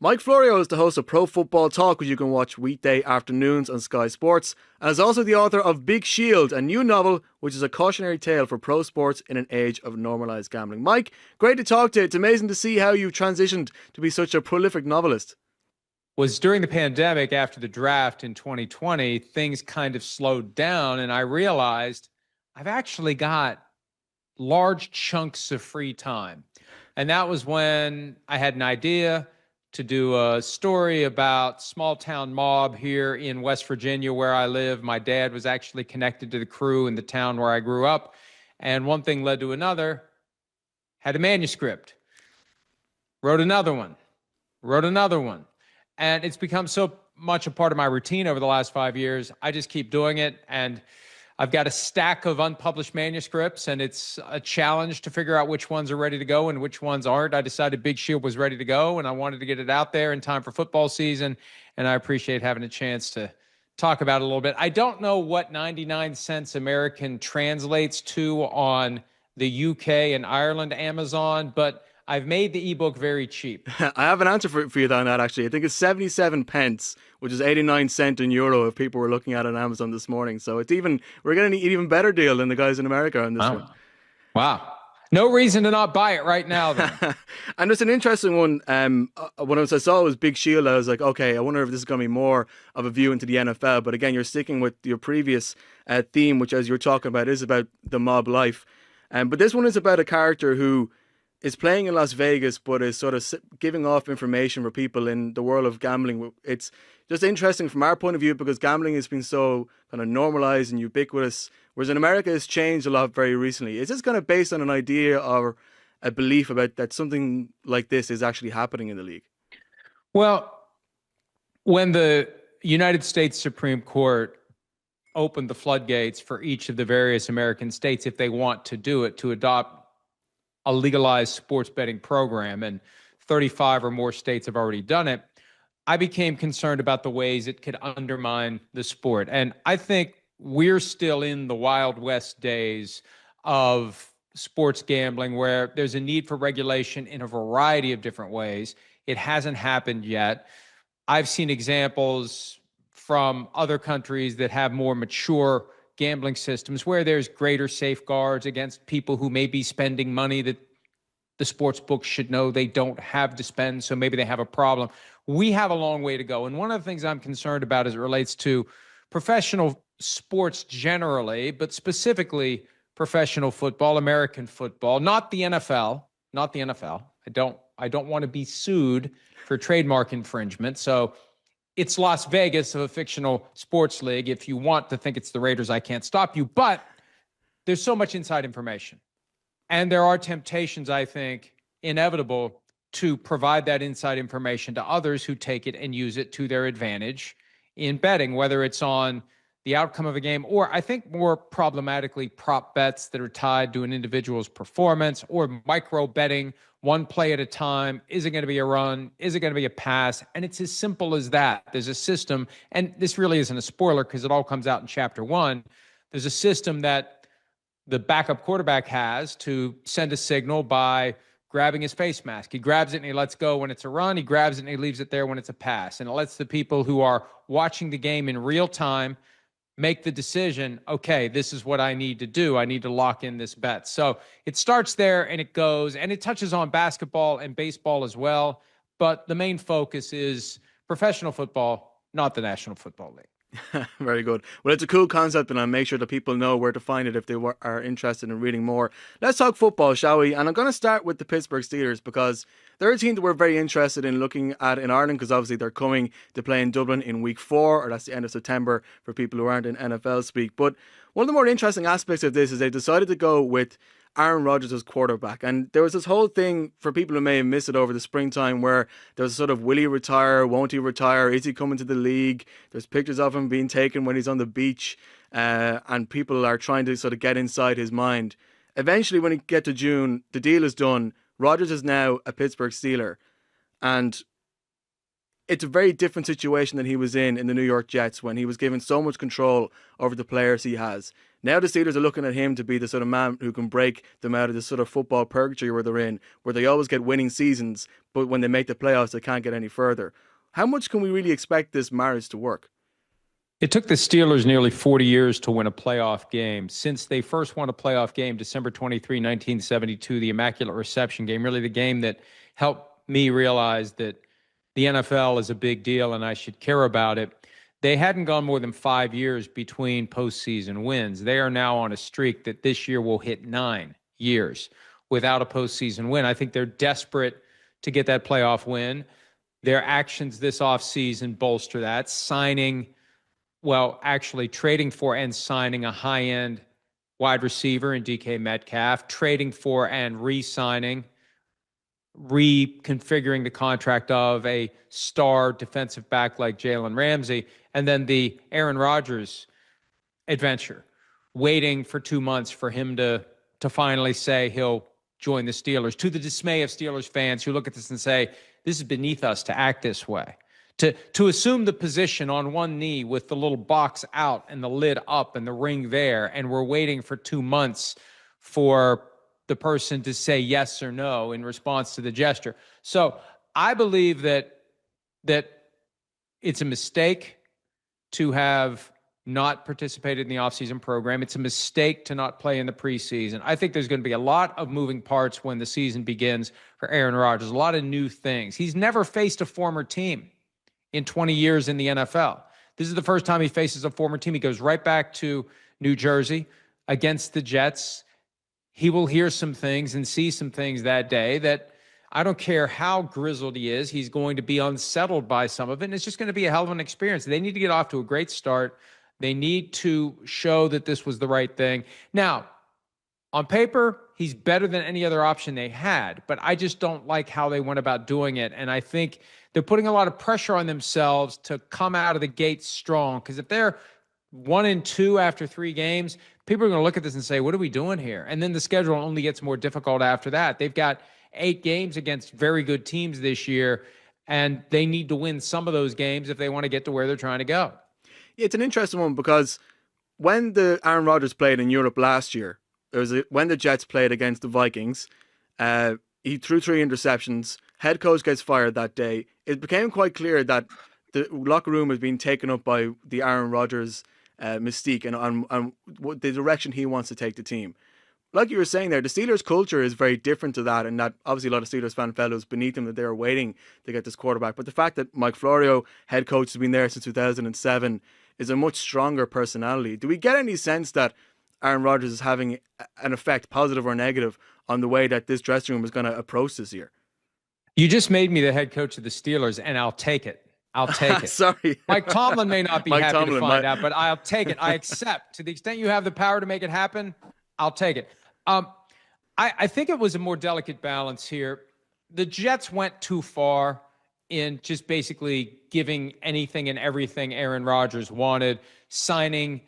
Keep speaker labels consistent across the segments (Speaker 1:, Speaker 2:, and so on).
Speaker 1: Mike Florio is the host of Pro Football Talk, which you can watch weekday afternoons on Sky Sports, and is also the author of Big Shield, a new novel which is a cautionary tale for pro sports in an age of normalised gambling. Mike, great to talk to you. It's amazing to see how you transitioned to be such a prolific novelist.
Speaker 2: Was during the pandemic, after the draft in 2020, things kind of slowed down, and I realized I've actually got large chunks of free time. And that was when I had an idea to do a story about small town mob here in West Virginia where I live. My dad was actually connected to the crew in the town where I grew up. And one thing led to another. Had a manuscript. Wrote another one. And it's become so much a part of my routine over the last 5 years. I just keep doing it. And I've got a stack of unpublished manuscripts, and it's a challenge to figure out which ones are ready to go and which ones aren't. I decided Big Shield was ready to go, and I wanted to get it out there in time for football season, and I appreciate having a chance to talk about it a little bit. I don't know what 99 cents American translates to on the UK and Ireland Amazon, but I've made the ebook very cheap.
Speaker 1: I have an answer for you on that, actually. I think it's 77 pence, which is 89 cents in euro if people were looking at it on Amazon this morning. So we're getting an even better deal than the guys in America on this one.
Speaker 2: Wow. No reason to not buy it right now, then.
Speaker 1: And it's an interesting one. When I saw it was Big Shield, I was like, okay, I wonder if this is going to be more of a view into the NFL. But again, you're sticking with your previous theme, which, as you were talking about, is about the mob life. But this one is about a character who is playing in Las Vegas, but is sort of giving off information for people in the world of gambling. It's just interesting from our point of view because gambling has been so kind of normalized and ubiquitous, whereas in America it's changed a lot very recently. Is this kind of based on an idea or a belief about that something like this is actually happening in the league?
Speaker 2: Well, when the United States Supreme Court opened the floodgates for each of the various American states, if they want to do it, to adopt a legalized sports betting program, and 35 or more states have already done it, I became concerned about the ways it could undermine the sport. And I think we're still in the Wild West days of sports gambling where there's a need for regulation in a variety of different ways. It hasn't happened yet. I've seen examples from other countries that have more mature gambling systems where there's greater safeguards against people who may be spending money that the sports books should know they don't have to spend, so maybe they have a problem. We have a long way to go. And one of the things I'm concerned about as it relates to professional sports generally, but specifically professional football, American football, not the NFL. I don't want to be sued for trademark infringement. So it's Las Vegas of a fictional sports league. If you want to think it's the Raiders, I can't stop you. But there's so much inside information. And there are temptations, I think, inevitable to provide that inside information to others who take it and use it to their advantage in betting, whether it's on the outcome of a game or, I think more problematically, prop bets that are tied to an individual's performance or micro betting, one play at a time. Is it going to be a run? Is it going to be a pass? And it's as simple as that. There's a system, and this really isn't a spoiler because it all comes out in chapter 1. There's a system that the backup quarterback has to send a signal by grabbing his face mask. He grabs it and he lets go when it's a run. He grabs it and he leaves it there when it's a pass. And it lets the people who are watching the game in real time make the decision, okay, this is what I need to do. I need to lock in this bet. So it starts there and it goes, and it touches on basketball and baseball as well. But the main focus is professional football, not the National Football League.
Speaker 1: Very good. Well, it's a cool concept, and I'll make sure that people know where to find it if they are interested in reading more. Let's talk football, shall we? And I'm going to start with the Pittsburgh Steelers because they're a team that we're very interested in looking at in Ireland because obviously they're coming to play in Dublin in week 4, or that's the end of September for people who aren't in NFL speak. But one of the more interesting aspects of this is they decided to go with Aaron Rodgers as quarterback. And there was this whole thing for people who may have missed it over the springtime where there was a sort of, will he retire? Won't he retire? Is he coming to the league? There's pictures of him being taken when he's on the beach, and people are trying to sort of get inside his mind. Eventually, when you get to June, the deal is done. Rodgers is now a Pittsburgh Steeler. And it's a very different situation than he was in the New York Jets when he was given so much control over the players he has. Now the Steelers are looking at him to be the sort of man who can break them out of this sort of football purgatory where they're in, where they always get winning seasons, but when they make the playoffs, they can't get any further. How much can we really expect this marriage to work?
Speaker 2: It took the Steelers nearly 40 years to win a playoff game. Since they first won a playoff game, December 23, 1972, the Immaculate Reception game, really the game that helped me realize that the NFL is a big deal and I should care about it. They hadn't gone more than 5 years between postseason wins. They are now on a streak that this year will hit 9 years without a postseason win. I think they're desperate to get that playoff win. Their actions this offseason bolster that, trading for and signing a high-end wide receiver in DK Metcalf, trading for and re-signing, reconfiguring the contract of a star defensive back like Jalen Ramsey, and then the Aaron Rodgers adventure, waiting for 2 months for him to finally say he'll join the Steelers, to the dismay of Steelers fans who look at this and say, this is beneath us to act this way. To assume the position on one knee with the little box out and the lid up and the ring there, and we're waiting for 2 months for the person to say yes or no in response to the gesture. So I believe that it's a mistake to have not participated in the offseason program. It's a mistake to not play in the preseason. I think there's going to be a lot of moving parts when the season begins for Aaron Rodgers, a lot of new things. He's never faced a former team in 20 years in the NFL. This is the first time he faces a former team. He goes right back to New Jersey against the Jets. He will hear some things and see some things that day that I don't care how grizzled he is, he's going to be unsettled by some of it, and it's just going to be a hell of an experience. They need to get off to a great start. They need to show that this was the right thing. Now, on paper, he's better than any other option they had, but I just don't like how they went about doing it, and I think they're putting a lot of pressure on themselves to come out of the gate strong, because if they're 1-2 after 3 games, people are going to look at this and say, what are we doing here? And then the schedule only gets more difficult after that. They've got 8 games against very good teams this year, and they need to win some of those games if they want to get to where they're trying to go.
Speaker 1: It's an interesting one because when the Aaron Rodgers played in Europe last year, when the Jets played against the Vikings, he threw 3 interceptions. Head coach gets fired that day. It became quite clear that the locker room was being taken up by the Aaron Rodgers mystique and on the direction he wants to take the team. Like you were saying there, the Steelers' culture is very different to that, and that obviously a lot of Steelers fan felt it was beneath them that they were waiting to get this quarterback. But the fact that Mike Florio, head coach, has been there since 2007, is a much stronger personality. Do we get any sense that Aaron Rodgers is having an effect, positive or negative, on the way that this dressing room is going to approach this year?
Speaker 2: You just made me the head coach of the Steelers, and I'll take it. I'll take it.
Speaker 1: Sorry.
Speaker 2: Mike Tomlin may not be happy to find out, but I'll take it. I accept. To the extent you have the power to make it happen, I'll take it. I think it was a more delicate balance here. The Jets went too far in just basically giving anything and everything Aaron Rodgers wanted, signing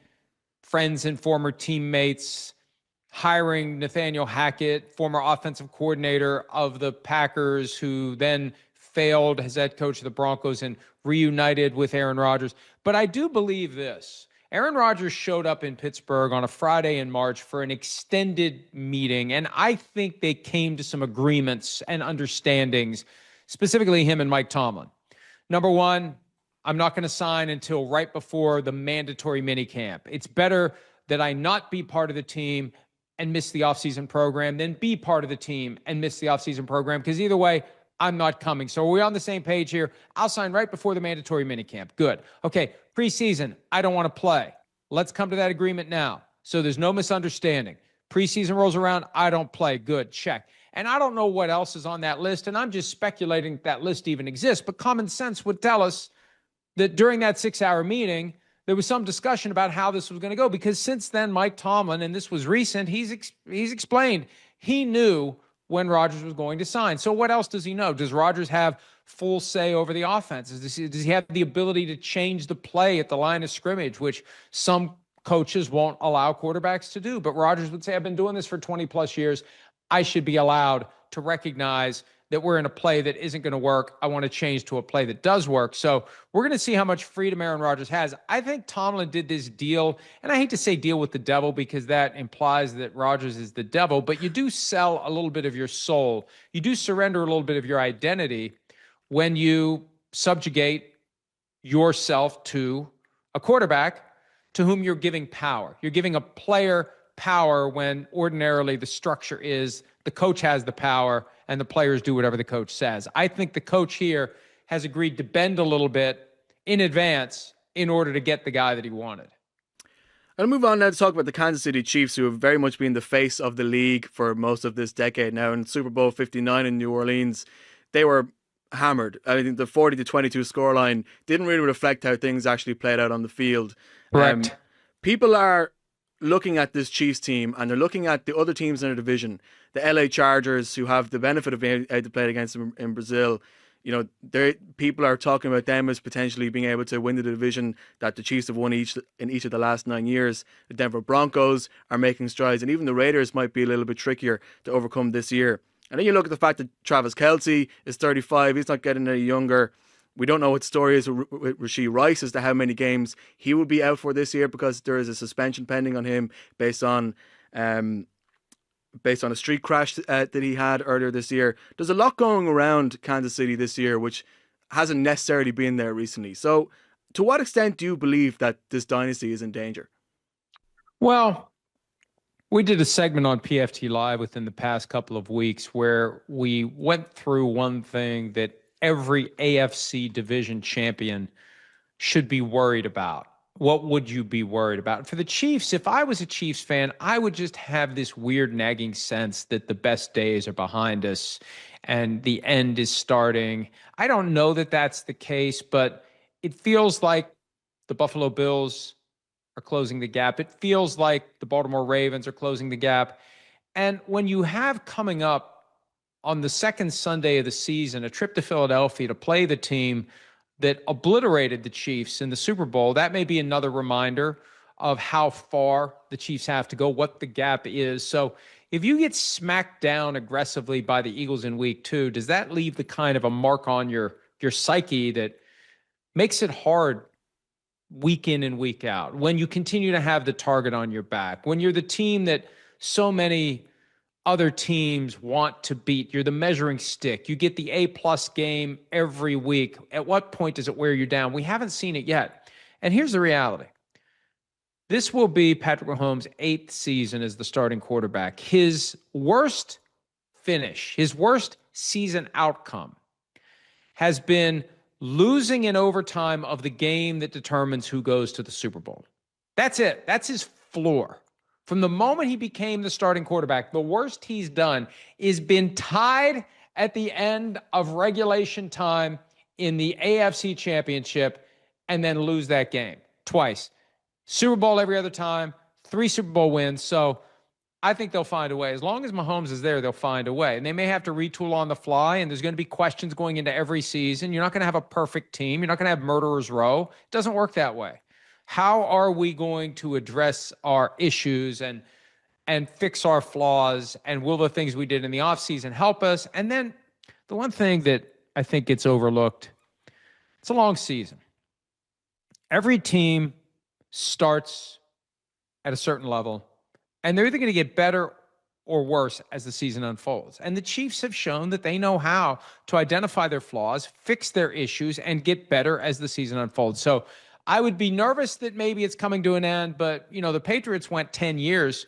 Speaker 2: friends and former teammates, hiring Nathaniel Hackett, former offensive coordinator of the Packers, who then failed as head coach of the Broncos and reunited with Aaron Rodgers. But I do believe this. Aaron Rodgers showed up in Pittsburgh on a Friday in March for an extended meeting, and I think they came to some agreements and understandings, specifically him and Mike Tomlin. Number one, I'm not going to sign until right before the mandatory minicamp. It's better that I not be part of the team and miss the offseason program than be part of the team and miss the offseason program, because either way, I'm not coming. So are we on the same page here? I'll sign right before the mandatory minicamp. Good. Okay, preseason, I don't want to play. Let's come to that agreement now. So there's no misunderstanding. Preseason rolls around, I don't play. Good, check. And I don't know what else is on that list, and I'm just speculating that list even exists, but common sense would tell us that during that 6-hour meeting, there was some discussion about how this was going to go, because since then, Mike Tomlin, and this was recent, he's explained he knew when Rodgers was going to sign. So what else does he know? Does Rodgers have full say over the offense? Does he have the ability to change the play at the line of scrimmage, which some coaches won't allow quarterbacks to do? But Rodgers would say, I've been doing this for 20 plus years. I should be allowed to recognize that we're in a play that isn't going to work. I want to change to a play that does work. So we're going to see how much freedom Aaron Rodgers has. I think Tomlin did this deal, and I hate to say deal with the devil because that implies that Rodgers is the devil, but you do sell a little bit of your soul. You do surrender a little bit of your identity when you subjugate yourself to a quarterback to whom you're giving power. You're giving a player power when ordinarily the structure is the coach has the power and the players do whatever the coach says. I think the coach here has agreed to bend a little bit in advance in order to get the guy that he wanted.
Speaker 1: I'll move on now to talk about the Kansas City Chiefs, who have very much been the face of the league for most of this decade now. In Super Bowl 59 in New Orleans, they were hammered. I think the 40-22 scoreline didn't really reflect how things actually played out on the field.
Speaker 2: Correct.
Speaker 1: People are looking at this Chiefs team and they're looking at the other teams in their division, the LA Chargers, who have the benefit of being able to play against them in Brazil. You know, people are talking about them as potentially being able to win the division that the Chiefs have won in each of the last 9 years. The Denver Broncos are making strides, and even the Raiders might be a little bit trickier to overcome this year. And then you look at the fact that Travis Kelce is 35. He's not getting any younger. We don't know what the story is with Rashee Rice as to how many games he will be out for this year because there is a suspension pending on him based on a street crash that he had earlier this year. There's a lot going around Kansas City this year, which hasn't necessarily been there recently. So to what extent do you believe that this dynasty is in danger?
Speaker 2: Well, we did a segment on PFT Live within the past couple of weeks where we went through one thing that every AFC division champion should be worried about. What would you be worried about? For the Chiefs, if I was a Chiefs fan, I would just have this weird nagging sense that the best days are behind us and the end is starting. I don't know that that's the case, but it feels like the Buffalo Bills are closing the gap. It feels like the Baltimore Ravens are closing the gap. And when you have coming up on the second Sunday of the season, a trip to Philadelphia to play the team that obliterated the Chiefs in the Super Bowl, that may be another reminder of how far the Chiefs have to go, what the gap is. So if you get smacked down aggressively by the Eagles in week 2, does that leave the kind of a mark on your psyche that makes it hard week in and week out, when you continue to have the target on your back, when you're the team that so many other teams want to beat, you're the measuring stick, you get the A+ game every week. At what point does it wear you down? We haven't seen it yet. And here's the reality. This will be Patrick Mahomes' 8th season as the starting quarterback. His worst finish, his worst season outcome has been losing in overtime of the game that determines who goes to the Super Bowl. That's it. That's his floor. From the moment he became the starting quarterback, the worst he's done is been tied at the end of regulation time in the AFC Championship and then lose that game twice. Super Bowl every other time, 3 Super Bowl wins. So I think they'll find a way. As long as Mahomes is there, they'll find a way. And they may have to retool on the fly, and there's going to be questions going into every season. You're not going to have a perfect team. You're not going to have murderer's row. It doesn't work that way. How are we going to address our issues and fix our flaws? And will the things we did in the offseason help us? And then the one thing that I think gets overlooked, it's a long season. Every team starts at a certain level, and they're either going to get better or worse as the season unfolds. And the Chiefs have shown that they know how to identify their flaws, fix their issues, and get better as the season unfolds. So I would be nervous that maybe it's coming to an end, but, you know, the Patriots went 10 years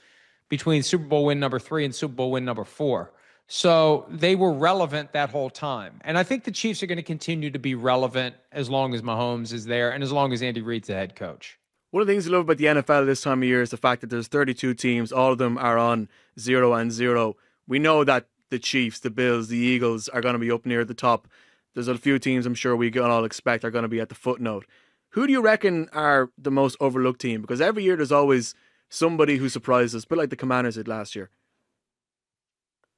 Speaker 2: between Super Bowl win number 3 and Super Bowl win number 4. So they were relevant that whole time. And I think the Chiefs are going to continue to be relevant as long as Mahomes is there and as long as Andy Reid's the head coach.
Speaker 1: One of the things I love about the NFL this time of year is the fact that there's 32 teams. All of them are on 0-0. We know that the Chiefs, the Bills, the Eagles are going to be up near the top. There's a few teams I'm sure we can all expect are going to be at the footnote. Who do you reckon are the most overlooked team? Because every year there's always somebody who surprises us, but like the Commanders did last year.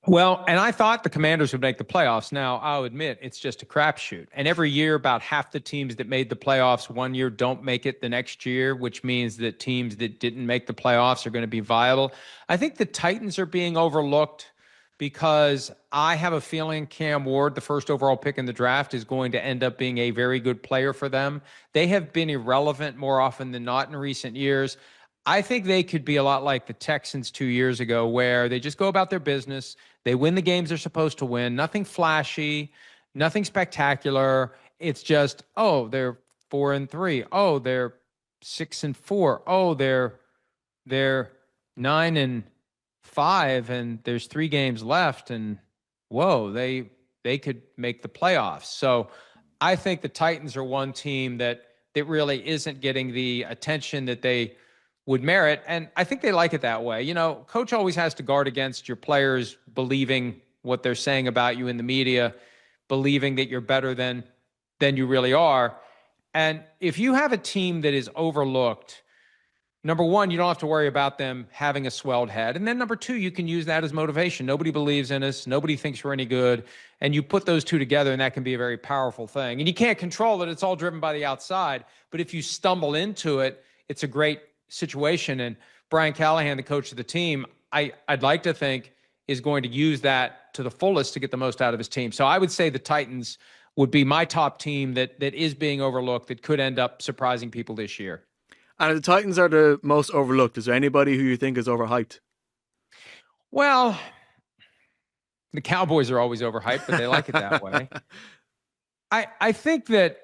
Speaker 2: Well, and I thought the Commanders would make the playoffs. Now, I'll admit, it's just a crapshoot. And every year, about half the teams that made the playoffs one year don't make it the next year, which means that teams that didn't make the playoffs are going to be viable. I think the Titans are being overlooked because I have a feeling Cam Ward, the first overall pick in the draft, is going to end up being a very good player for them. They have been irrelevant more often than not in recent years. I think they could be a lot like the Texans 2 years ago, where they just go about their business. They win the games they're supposed to win. Nothing flashy, nothing spectacular. It's just, oh, they're 4-3. Oh, they're 6-4. Oh, they're 9-5, and there's 3 games left, and whoa, they could make the playoffs. So I think the Titans are one team that really isn't getting the attention that they would merit, and I think they like it that way. Coach always has to guard against your players believing what they're saying about you in the media, believing that you're better than you really are. And if you have a team that is overlooked, number one, you don't have to worry about them having a swelled head. And then number two, you can use that as motivation. Nobody believes in us. Nobody thinks we're any good. And you put those two together, and that can be a very powerful thing. And you can't control it. It's all driven by the outside. But if you stumble into it, it's a great situation. And Brian Callahan, the coach of the team, I'd like to think is going to use that to the fullest to get the most out of his team. So I would say the Titans would be my top team that is being overlooked, that could end up surprising people this year.
Speaker 1: And if the Titans are the most overlooked, is there anybody who you think is overhyped?
Speaker 2: Well, the Cowboys are always overhyped, but they like it that way. I think that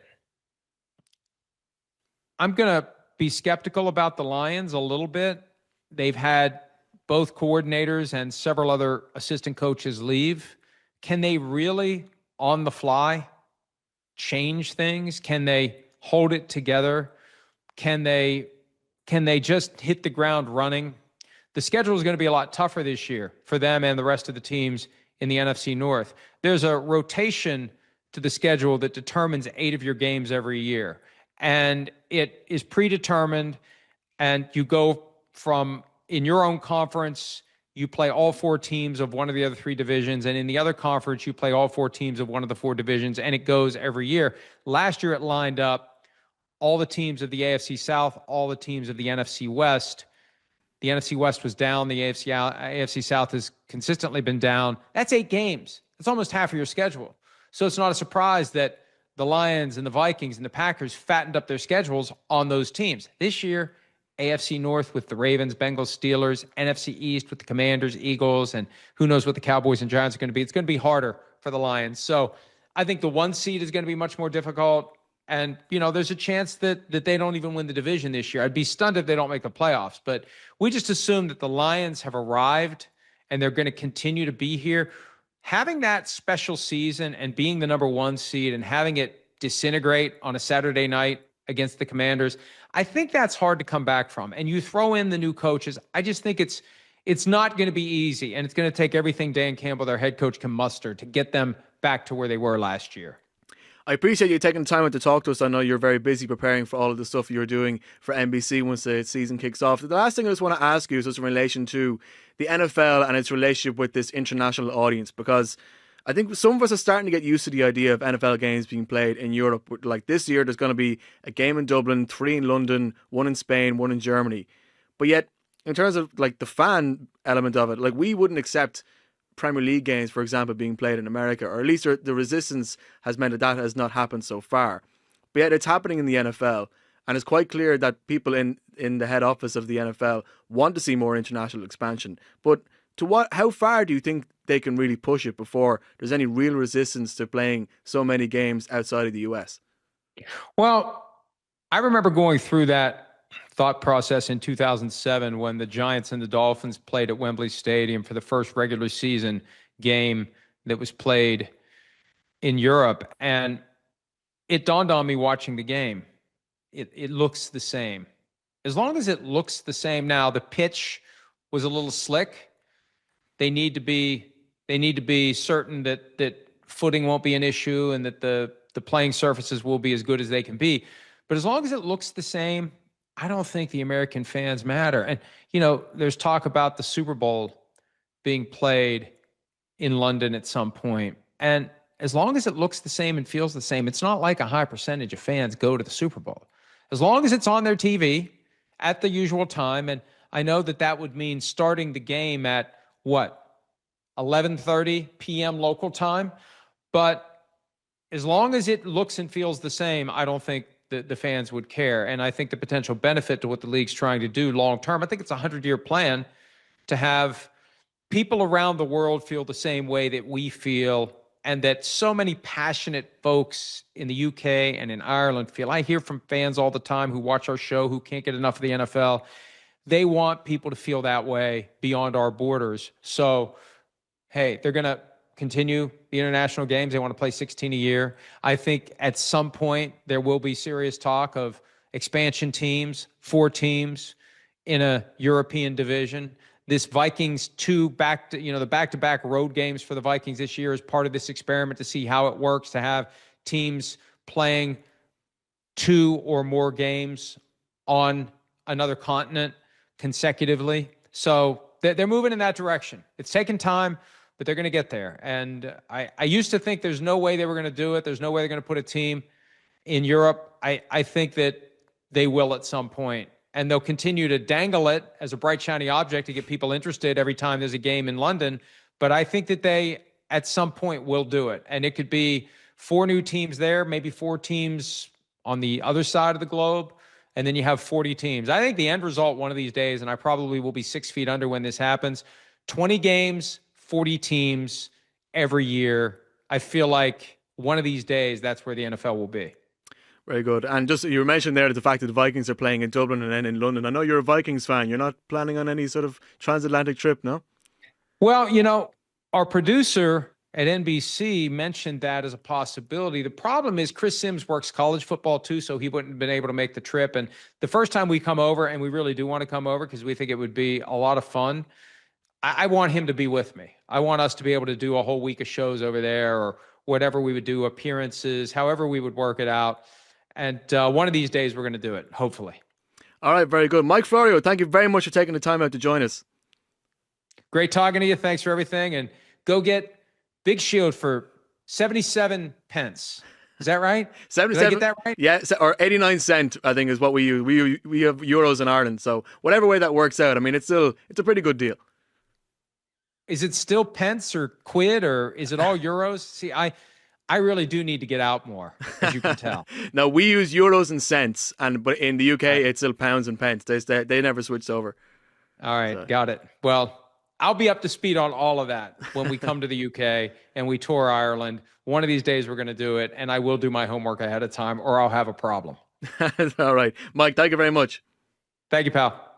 Speaker 2: I'm going to be skeptical about the Lions a little bit. They've had both coordinators and several other assistant coaches leave. Can they really, on the fly, change things? Can they hold it together? Can they just hit the ground running? The schedule is going to be a lot tougher this year for them and the rest of the teams in the NFC North. There's a rotation to the schedule that determines 8 of your games every year. And it is predetermined, and you go from, in your own conference, you play all 4 teams of one of the other 3 divisions, and in the other conference, you play all 4 teams of one of the 4 divisions, and it goes every year. Last year, it lined up all the teams of the AFC South, all the teams of the NFC West. The NFC West was down. The AFC South has consistently been down. That's 8 games. That's almost half of your schedule. So it's not a surprise that the Lions and the Vikings and the Packers fattened up their schedules on those teams. This year, AFC North with the Ravens, Bengals, Steelers, NFC East with the Commanders, Eagles, and who knows what the Cowboys and Giants are going to be. It's going to be harder for the Lions. So I think the 1 seed is going to be much more difficult. And, there's a chance that they don't even win the division this year. I'd be stunned if they don't make the playoffs. But we just assume that the Lions have arrived and they're going to continue to be here. Having that special season and being the number 1 seed and having it disintegrate on a Saturday night against the Commanders, I think that's hard to come back from. And you throw in the new coaches, I just think it's not going to be easy. And it's going to take everything Dan Campbell, their head coach, can muster to get them back to where they were last year.
Speaker 1: I appreciate you taking the time out to talk to us. I know you're very busy preparing for all of the stuff you're doing for NBC once the season kicks off. The last thing I just want to ask you is just in relation to the NFL and its relationship with this international audience, because I think some of us are starting to get used to the idea of NFL games being played in Europe. Like this year, there's going to be a game in Dublin, 3 in London, 1 in Spain, 1 in Germany. But yet, in terms of like the fan element of it, like we wouldn't accept Premier League games, for example, being played in America, or at least the resistance has meant that has not happened so far. But yet it's happening in the NFL, and it's quite clear that people in the head office of the NFL want to see more international expansion. But how far do you think they can really push it before there's any real resistance to playing so many games outside of the US?
Speaker 2: Well, I remember going through that thought process in 2007 when the Giants and the Dolphins played at Wembley Stadium for the first regular season game that was played in Europe. And it dawned on me watching the game. It looks the same. As long as it looks the same now, the pitch was a little slick. They need to be certain that footing won't be an issue and that the playing surfaces will be as good as they can be. But as long as it looks the same, I don't think the American fans matter. And, there's talk about the Super Bowl being played in London at some point. And as long as it looks the same and feels the same, it's not like a high percentage of fans go to the Super Bowl. As long as it's on their TV at the usual time, and I know that would mean starting the game at 11:30 p.m. local time. But as long as it looks and feels the same, I don't think the fans would care. And I think the potential benefit to what the league's trying to do long term, I think it's a 100-year plan to have people around the world feel the same way that we feel, and that so many passionate folks in the UK and in Ireland feel. I hear from fans all the time who watch our show who can't get enough of the NFL. They want people to feel that way beyond our borders. So, hey, they're going to continue the international games. They want to play 16 a year. I think at some point there will be serious talk of expansion teams, 4 teams in a European division. This Vikings the back-to-back road games for the Vikings this year is part of this experiment to see how it works, to have teams playing 2 or more games on another continent consecutively. So they're moving in that direction. It's taken time, but they're going to get there. And I used to think there's no way they were going to do it. There's no way they're going to put a team in Europe. I think that they will at some point. And they'll continue to dangle it as a bright, shiny object to get people interested every time there's a game in London. But I think that they, at some point, will do it. And it could be 4 new teams there, maybe 4 teams on the other side of the globe, and then you have 40 teams. I think the end result one of these days, and I probably will be 6 feet under when this happens, 20 games, 40 teams every year. I feel like one of these days, that's where the NFL will be.
Speaker 1: Very good. And just, you mentioned there the fact that the Vikings are playing in Dublin and then in London. I know you're a Vikings fan. You're not planning on any sort of transatlantic trip, no?
Speaker 2: Well, our producer at NBC mentioned that as a possibility. The problem is Chris Sims works college football too, so he wouldn't have been able to make the trip. And the first time we come over, and we really do want to come over because we think it would be a lot of fun, I want him to be with me. I want us to be able to do a whole week of shows over there, or whatever we would do, appearances, however we would work it out. And one of these days we're going to do it, hopefully.
Speaker 1: All right, very good. Mike Florio, thank you very much for taking the time out to join us.
Speaker 2: Great talking to you. Thanks for everything. And go get Big Shield for 77 pence. Is that right?
Speaker 1: 77.
Speaker 2: Did I get that right?
Speaker 1: Yeah, or 89 cent, I think, is what we use. We have euros in Ireland, so whatever way that works out, I mean, it's a pretty good deal.
Speaker 2: Is it still pence or quid, or is it all euros? See, I really do need to get out more, as you can tell.
Speaker 1: Now, we use euros and cents, but in the UK, it's still pounds and pence. They never switched over.
Speaker 2: All right, so. Got it. Well, I'll be up to speed on all of that when we come to the UK and we tour Ireland. One of these days we're going to do it, and I will do my homework ahead of time, or I'll have a problem.
Speaker 1: All right. Mike, thank you very much.
Speaker 2: Thank you, pal.